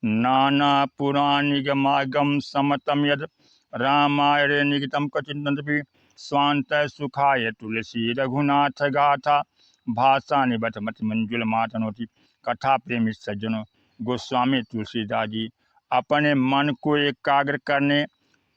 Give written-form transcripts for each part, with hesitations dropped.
नाना पुराणिगमागम समतम यद रामायणे निगतम कचिंतनपि स्वांत सुखाय तुलसी रघुनाथ गाथा भाषा निबत मत मंजुल मातनोति। कथा प्रेमी सज्जनों, गोस्वामी तुलसीदास जी अपने मन को एकाग्र करने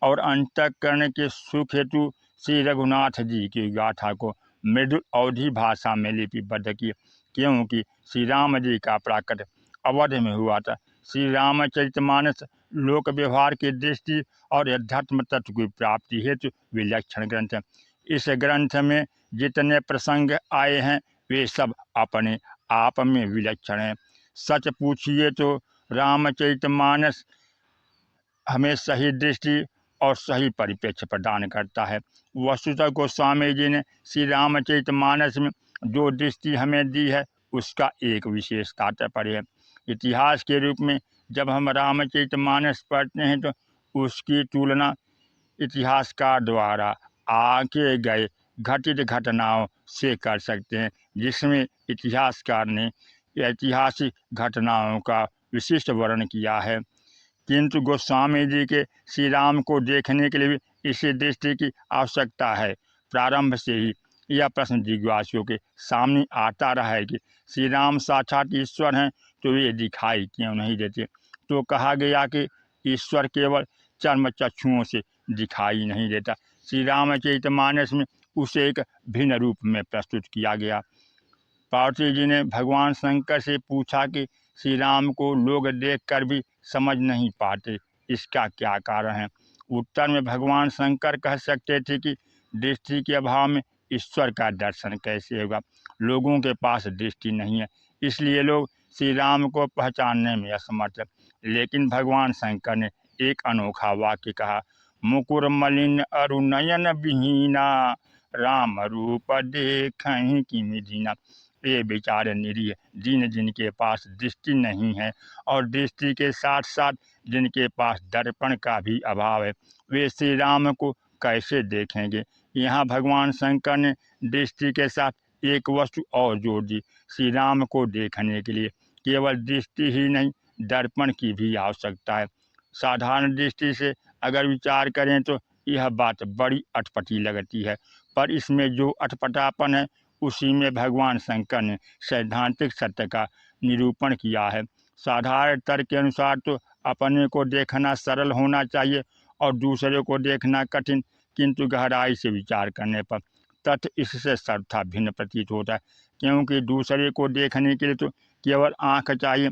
और अंतःकरण के सुख हेतु श्री रघुनाथ जी की गाथा को मृदु अवधि भाषा में लिपिबद्ध किए, क्योंकि श्री राम जी का प्राकट अवध में हुआ था। श्री रामचरितमानस लोक व्यवहार की दृष्टि और अध्यात्म तत्व की प्राप्ति हेतु विलक्षण ग्रंथ है। इस ग्रंथ में जितने प्रसंग आए हैं वे सब अपने आप में विलक्षण हैं। सच पूछिए तो रामचरितमानस हमें सही दृष्टि और सही परिप्रेक्ष्य प्रदान करता है। वस्तुतः गोस्वामी जी ने श्री रामचरितमानस में जो दृष्टि हमें दी है उसका एक विशेष तात्पर्य है। इतिहास के रूप में जब हम रामचरितमानस पढ़ते हैं तो उसकी तुलना इतिहासकार द्वारा आगे गए घटित घटनाओं से कर सकते हैं, जिसमें इतिहासकार ने ऐतिहासिक घटनाओं का विशिष्ट वर्णन किया है। किंतु गोस्वामी जी के श्री राम को देखने के लिए इसी दृष्टि की आवश्यकता है। प्रारंभ से ही यह प्रश्न जिज्ञासुओं के सामने आता रहा है कि श्री राम साक्षात ईश्वर हैं तो वे दिखाई क्यों नहीं देते। तो कहा गया कि ईश्वर केवल चर्म चक्षुओं से दिखाई नहीं देता। श्री रामचरितमानस में उसे एक भिन्न रूप में प्रस्तुत किया गया। पार्वती जी ने भगवान शंकर से पूछा कि श्री राम को लोग देखकर भी समझ नहीं पाते, इसका क्या कारण है। उत्तर में भगवान शंकर कह सकते थे कि दृष्टि के अभाव में ईश्वर का दर्शन कैसे होगा। लोगों के पास दृष्टि नहीं है, इसलिए लोग श्री राम को पहचानने में असमर्थ है। लेकिन भगवान शंकर ने एक अनोखा वाक्य कहा, मुकुर मलिन अरुनयन विहीना राम रूप देखहि किमि दीना। ये बेचारे निरीह जिन जिनके पास दृष्टि नहीं है और दृष्टि के साथ साथ जिनके पास दर्पण का भी अभाव है, वे श्री राम को कैसे देखेंगे। यहाँ भगवान शंकर ने दृष्टि के साथ एक वस्तु और जोड़ दी। श्री राम को देखने के लिए केवल दृष्टि ही नहीं, दर्पण की भी आवश्यकता है। साधारण दृष्टि से अगर विचार करें तो यह बात बड़ी अटपटी लगती है, पर इसमें जो अटपटापन है उसी में भगवान शंकर ने सैद्धांतिक सत्य का निरूपण किया है। साधारण तर्क के अनुसार तो अपने को देखना सरल होना चाहिए और दूसरे को देखना कठिन, किंतु गहराई से विचार करने पर तथ्य इससे सर्वथा भिन्न प्रतीत होता है। क्योंकि दूसरे को देखने के लिए तो केवल आँख चाहिए,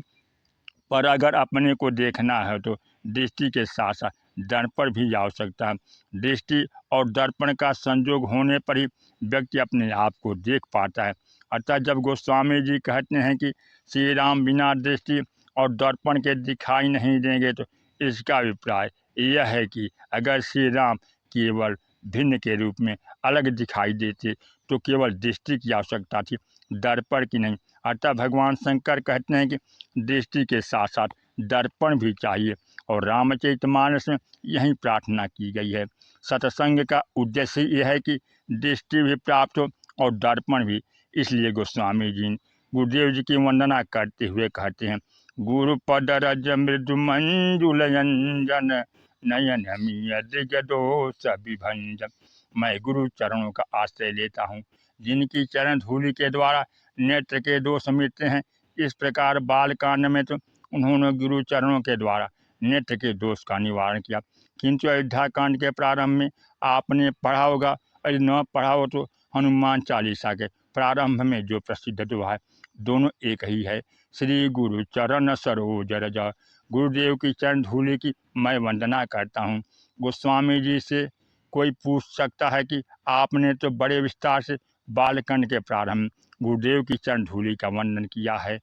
पर अगर अपने को देखना है तो दृष्टि के साथ साथ दर्पण भी आवश्यकता है। दृष्टि और दर्पण का संयोग होने पर ही व्यक्ति अपने आप को देख पाता है। अतः जब गोस्वामी जी कहते हैं कि श्री राम बिना दृष्टि और दर्पण के दिखाई नहीं देंगे, तो इसका अभिप्राय यह है कि अगर श्री राम केवल भिन्न के रूप में अलग दिखाई देते तो केवल दृष्टि की आवश्यकता थी, दर्पण की नहीं। अतः भगवान शंकर कहते हैं कि दृष्टि के साथ साथ दर्पण भी चाहिए और रामचरितमानस में यही प्रार्थना की गई है। सत्संग का उद्देश्य यह है कि दृष्टि भी प्राप्त हो और दर्पण भी। इसलिए गोस्वामी जी गुरुदेव जी की वंदना करते हुए कहते हैं, गुरु पद रज मृदु मंजुलयंजन नयन दिज दोष विभंजन। मैं गुरु चरणों का आश्रय लेता हूँ, जिनकी चरण धूलि के द्वारा नेत्र के दोष मिटते हैं। इस प्रकार बालकांड में तो उन्होंने गुरु चरणों के द्वारा नेत्र के दोष का निवारण किया, किंतु अयोध्या कांड के प्रारंभ में आपने पढ़ा होगा, यदि न पढ़ा हो तो हनुमान चालीसा के प्रारंभ में जो प्रसिद्ध दोहा है, दोनों एक ही है। श्री गुरु चरण सरोज रज। गुरुदेव की चरण धूलि की मैं वंदना करता हूँ। गोस्वामी जी से कोई पूछ सकता है कि आपने तो बड़े विस्तार से बालकांड के प्रारंभ गुरुदेव की चरण धूलि का वर्णन किया है,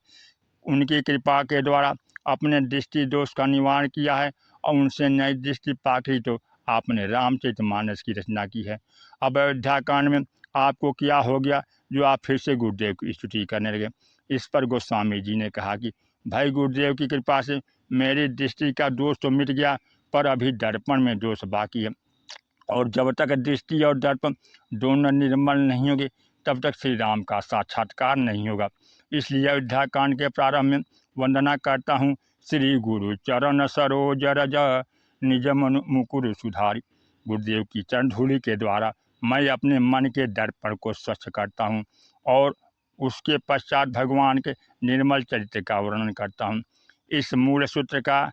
उनकी कृपा के द्वारा अपने दृष्टि दोष का निवारण किया है और उनसे नई दृष्टि पाकर तो आपने रामचरितमानस की रचना की है। अब अयोध्या कांड में आपको क्या हो गया जो आप फिर से गुरुदेव की स्तुति करने लगे। इस पर गोस्वामी जी ने कहा कि भाई, गुरुदेव की कृपा से मेरी दृष्टि का दोष तो मिट गया, पर अभी दर्पण में दोष बाकी है, और जब तक दृष्टि और दर्पण दोनों निर्मल नहीं होंगे तब तक श्री राम का साक्षात्कार नहीं होगा। इसलिए अयोध्या कांड के प्रारंभ में वंदना करता हूँ श्री गुरु चरण सरोज रज निज मन मुकुर सुधारी। गुरुदेव की चरण धूलि के द्वारा मैं अपने मन के दर्पण को स्वच्छ करता हूँ और उसके पश्चात भगवान के निर्मल चरित्र का वर्णन करता हूँ। इस मूल सूत्र का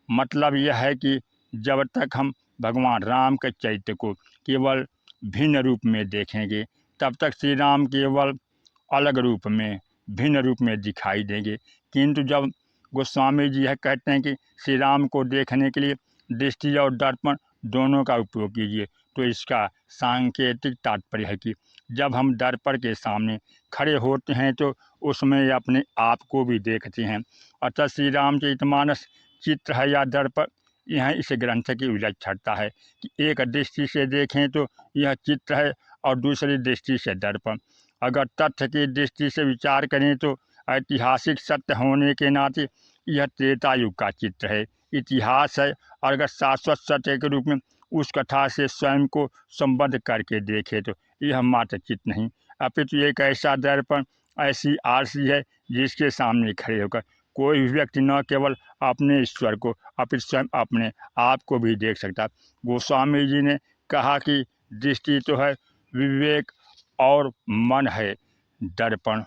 मतलब यह है कि जब तक हम भगवान राम के चरित्र को केवल भिन्न रूप में देखेंगे तब तक श्री राम केवल अलग रूप में भिन्न रूप में दिखाई देंगे। किंतु जब गोस्वामी जी यह कहते हैं कि श्री राम को देखने के लिए दृष्टि और दर्पण दोनों का उपयोग कीजिए, तो इसका सांकेतिक तात्पर्य है कि जब हम दर्पण के सामने खड़े होते हैं तो उसमें अपने आप को भी देखते हैं। अतः श्री रामचरितमानस चित्र है या दर्पण, यह इस ग्रंथ की विलक्षणता है कि एक दृष्टि से देखें तो यह चित्र है और दूसरी दृष्टि से दर्पण। अगर तथ्य की दृष्टि से विचार करें तो ऐतिहासिक सत्य होने के नाते यह त्रेता युग का चित्र है, इतिहास है। और अगर शाश्वत सत्य के रूप में उस कथा से स्वयं को संबद्ध करके देखें तो यह मात्र चित्र नहीं अपितु एक ऐसा दर्पण, ऐसी आरसी है जिसके सामने खड़े होकर कोई भी व्यक्ति न केवल अपने ईश्वर को अपितु स्वयं अपने आप को भी देख सकता। गोस्वामी जी ने कहा कि दृष्टि तो है विवेक और मन है दर्पण।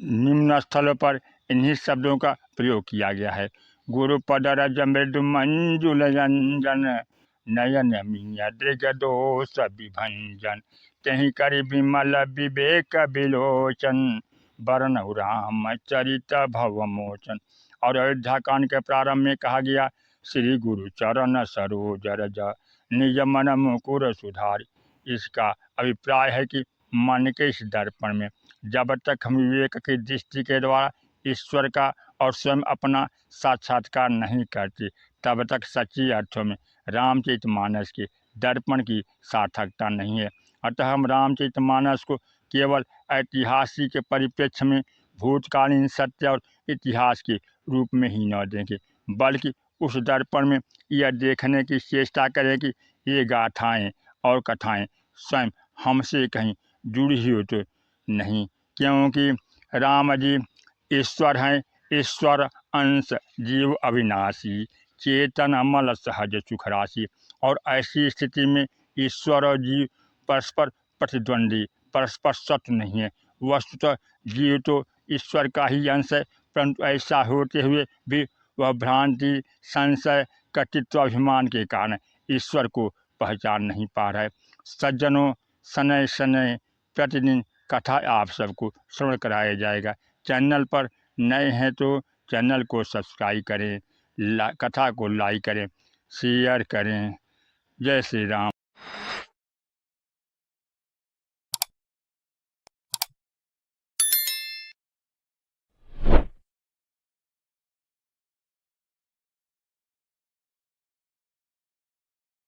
निम्न स्थलों पर इन्हीं शब्दों का प्रयोग किया गया है। गुरु पद रज मृदु मंजुल रंजन नयन मिय दृग दोष विभंजन तहि करि विमल विवेक विलोचन वर्ण राम चरित भवमोचन। और अयोध्या कांड के प्रारंभ में कहा गया श्री गुरु चरण सरोज रज निज मन मुकुर सुधारी। इसका अभिप्राय है कि मन के इस दर्पण में जब तक हम विवेक की दृष्टि के द्वारा ईश्वर का और स्वयं अपना साक्षात्कार नहीं करते तब तक सच्ची अर्थों में रामचरितमानस के दर्पण की सार्थकता नहीं है। अतः हम रामचरितमानस को केवल ऐतिहासिक परिप्रेक्ष्य में भूतकालीन सत्य और इतिहास के रूप में ही न देखें, बल्कि उस दर्पण में यह देखने की चेष्टा करें कि ये गाथाएं और कथाएं स्वयं हमसे कहीं जुड़ी हुई तो नहीं, क्योंकि राम जी ईश्वर हैं, ईश्वर अंश जीव अविनाशी चेतन अमल सहज सुख राशि। और ऐसी स्थिति में ईश्वर और जीव परस्पर प्रतिद्वंदी परस्पर सत्य नहीं है। वस्तुतः जीव तो ईश्वर का ही अंश है, परंतु ऐसा होते हुए भी वह भ्रांति संशय कर्तृत्व अभिमान के कारण ईश्वर को पहचान नहीं पा रहा है। सज्जनों, शनै शनै प्रतिदिन कथा आप सबको श्रवण कराया जाएगा। चैनल पर नए हैं तो चैनल को सब्सक्राइब करें, कथा को लाइक करें, शेयर करें। जय श्री राम।